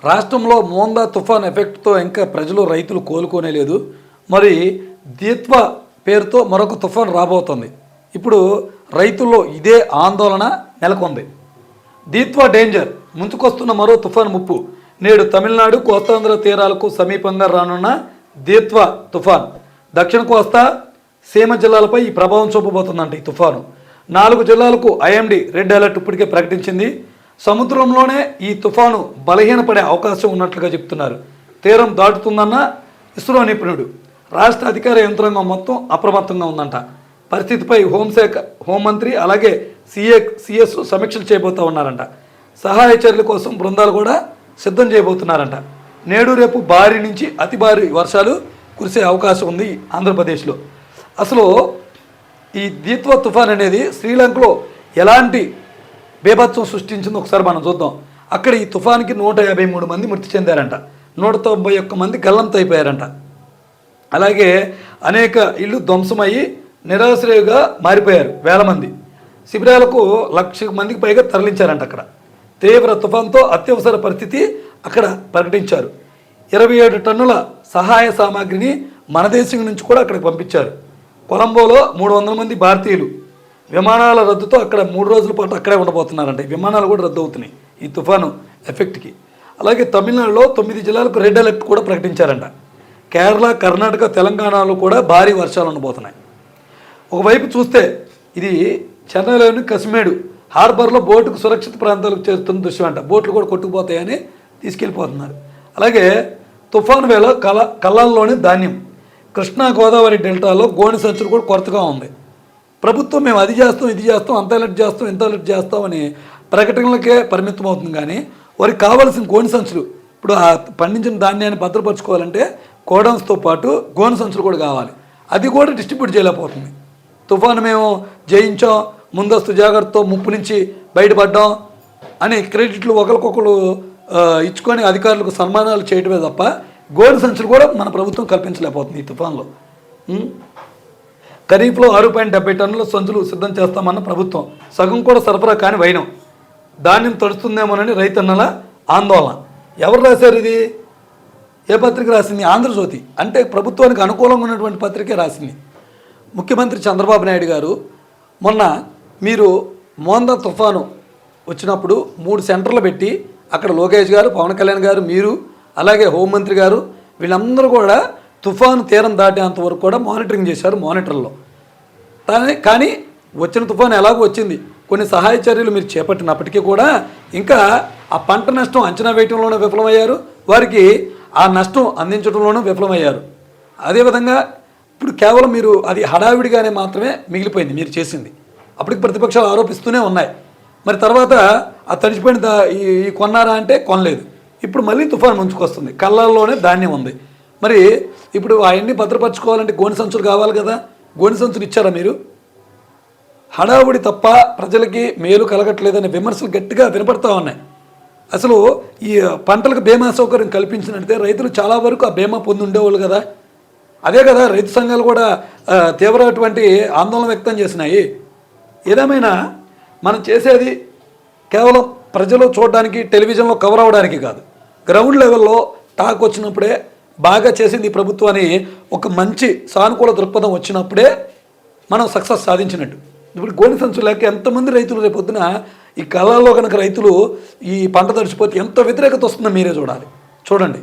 రాష్ట్రంలో మోందా తుఫాన్ ఎఫెక్ట్తో ఇంకా ప్రజలు రైతులు కోలుకోనే లేదు. మరి దీత్వ పేరుతో మరొక తుఫాన్ రాబోతోంది. ఇప్పుడు రైతుల్లో ఇదే ఆందోళన నెలకొంది. దీత్వ డేంజర్, ముంచుకొస్తున్న మరో తుఫాన్ ముప్పు. నేడు తమిళనాడు కోస్తాంధ్ర తీరాలకు సమీపంగా రానున్న దీత్వ తుఫాన్ దక్షిణ కోస్తా సీమ జిల్లాలపై ఈ ప్రభావం చూపబోతుందంట. ఈ తుఫాను 4 జిల్లాలకు ఐఎండీ రెడ్ అలర్ట్ ఇప్పటికే ప్రకటించింది. సముద్రంలోనే ఈ తుఫాను బలహీనపడే అవకాశం ఉన్నట్లుగా చెప్తున్నారు. తీరం దాటుతుందన్న ఇస్రో నిపుణుడు. రాష్ట్ర అధికార యంత్రాంగం మొత్తం అప్రమత్తంగా ఉందంట. పరిస్థితిపై హోంమంత్రి అలాగే సిఎస్ సమీక్షలు చేయబోతూ ఉన్నారంట. సహాయ చర్యల కోసం బృందాలు కూడా సిద్ధం చేయబోతున్నారంట. నేడు రేపు భారీ నుంచి అతి భారీ వర్షాలు కురిసే అవకాశం ఉంది ఆంధ్రప్రదేశ్లో. అసలు ఈ దీత్వ తుఫాన్ అనేది శ్రీలంకలో ఎలాంటి బేభత్సం సృష్టించిందో ఒకసారి మనం చూద్దాం. అక్కడ ఈ తుఫాన్కి 153 మంది మృతి చెందారంట. 191 మంది గల్లంత అయిపోయారంట. అలాగే అనేక ఇళ్ళు ధ్వంసమయ్యి నిరాశ్రయుగా మారిపోయారు. వేల మంది శిబిరాలకు 1,00,000 మందికి పైగా తరలించారంట. అక్కడ తీవ్ర తుఫాన్తో అత్యవసర పరిస్థితి అక్కడ ప్రకటించారు. 27 టన్నుల సహాయ సామాగ్రిని మన దేశం నుంచి కూడా అక్కడికి పంపించారు. కొలంబోలో 300 మంది భారతీయులు. విమానాల రద్దుతో అక్కడ 3 రోజుల పాటు అక్కడే ఉండబోతున్నారంట. ఈ విమానాలు కూడా రద్దు అవుతున్నాయి ఈ తుఫాను ఎఫెక్ట్కి. అలాగే తమిళనాడులో 9 జిల్లాలకు రెడ్ అలర్ట్ కూడా ప్రకటించారంట. కేరళ, కర్ణాటక, తెలంగాణలో కూడా భారీ వర్షాలు ఉండబోతున్నాయి. ఒకవైపు చూస్తే ఇది చెన్నైలోని కసిమేడు హార్బర్లో బోటుకు సురక్షిత ప్రాంతాలకు చేరుతున్న దృశ్యం అంట. బోట్లు కూడా కొట్టుకుపోతాయని తీసుకెళ్ళిపోతున్నారు. అలాగే తుఫాను వేళ కళ్ళంలోని ధాన్యం. కృష్ణా గోదావరి డెల్టాలో గోనె సంచులు కూడా కొరతగా ఉంది. ప్రభుత్వం మేము అది చేస్తాం, ఇది చేస్తాం, అంత అలర్ట్ చేస్తాం, ఇంత అలర్ట్ చేస్తామని ప్రకటనలకే పరిమితం అవుతుంది. కానీ వారికి కావాల్సిన గోనె సంచులు, ఇప్పుడు ఆ పండించిన ధాన్యాన్ని భద్రపరచుకోవాలంటే గోడౌన్స్తో పాటు గోనె సంచులు కూడా కావాలి. అది కూడా డిస్ట్రిబ్యూట్ చేయలేకపోతుంది. తుఫాను మేము జయించాం, ముందస్తు జాగ్రత్తతో ముప్పు నుంచి బయటపడ్డాం అని క్రెడిట్లు ఒకరికొకరు ఇచ్చుకొని అధికారులకు సన్మానాలు చేయటమే తప్ప గోనె సంచులు కూడా మన ప్రభుత్వం కల్పించలేకపోతుంది ఈ తుఫాన్లో. ఖరీఫ్లో 6.70 టన్నుల సంచులు సిద్ధం చేస్తామన్న ప్రభుత్వం, సగం కూడా సరఫరా కాని వైనం. ధాన్యం తడుస్తుందేమోనని రైతన్నల ఆందోళన. ఎవరు రాశారు ఇది? ఏ పత్రిక రాసింది? ఆంధ్రజ్యోతి. అంటే ప్రభుత్వానికి అనుకూలంగా ఉన్నటువంటి పత్రికే రాసింది. ముఖ్యమంత్రి చంద్రబాబు నాయుడు గారు మొన్న మీరు మోందా తుఫాను వచ్చినప్పుడు 3 సెంటర్లు పెట్టి అక్కడ లోకేష్ గారు, పవన్ కళ్యాణ్ గారు, మీరు అలాగే హోంమంత్రి గారు వీళ్ళందరూ కూడా తుఫాను తీరం దాటేంత వరకు కూడా మానిటరింగ్ చేశారు మానిటర్లో. కానీ వచ్చిన తుఫాను ఎలాగో వచ్చింది. కొన్ని సహాయ చర్యలు మీరు చేపట్టినప్పటికీ కూడా ఇంకా ఆ పంట నష్టం అంచనా వేయటంలోనే విఫలమయ్యారు. వారికి ఆ నష్టం అందించడంలోనూ విఫలమయ్యారు. అదేవిధంగా ఇప్పుడు కేవలం మీరు అది హడావిడిగానే మాత్రమే మిగిలిపోయింది మీరు చేసింది. అప్పటికి ప్రతిపక్షాలు ఆరోపిస్తూనే ఉన్నాయి. మరి తర్వాత ఆ తడిచిపోయిన ఈ కొన్నారా అంటే కొనలేదు. ఇప్పుడు మళ్ళీ తుఫాను ముంచుకొస్తుంది. కళ్ళల్లోనే ధాన్యం ఉంది. మరి ఇప్పుడు అవన్నీ భద్రపరచుకోవాలంటే గోనె సంచులు కావాలి కదా. గోనె సంచులు ఇచ్చారా మీరు? హడావుడి తప్ప ప్రజలకి మేలు కలగట్లేదనే విమర్శలు గట్టిగా వినపడతా ఉన్నాయి. అసలు ఈ పంటలకు బీమా సౌకర్యం కల్పించినట్టే రైతులు చాలా వరకు ఆ బీమా పొంది ఉండేవాళ్ళు కదా. అదే కదా రైతు సంఘాలు కూడా తీవ్రమైనటువంటి ఆందోళన వ్యక్తం చేసినాయి. ఏదేమైనా మనం చేసేది కేవలం ప్రజలు చూడడానికి, టెలివిజన్లో కవర్ అవ్వడానికి కాదు. గ్రౌండ్ లెవెల్లో టాక్ వచ్చినప్పుడే బాగా చేసింది ఈ ప్రభుత్వాన్ని ఒక మంచి సానుకూల దృక్పథం వచ్చినప్పుడే మనం సక్సెస్ సాధించినట్టు. ఇప్పుడు గోనె సంచులు లేక ఎంతమంది రైతులు రేపొద్దున ఈ కళల్లో కనుక రైతులు ఈ పంట తడిచిపోతే ఎంత వ్యతిరేకత వస్తుందో మీరే చూడాలి. చూడండి.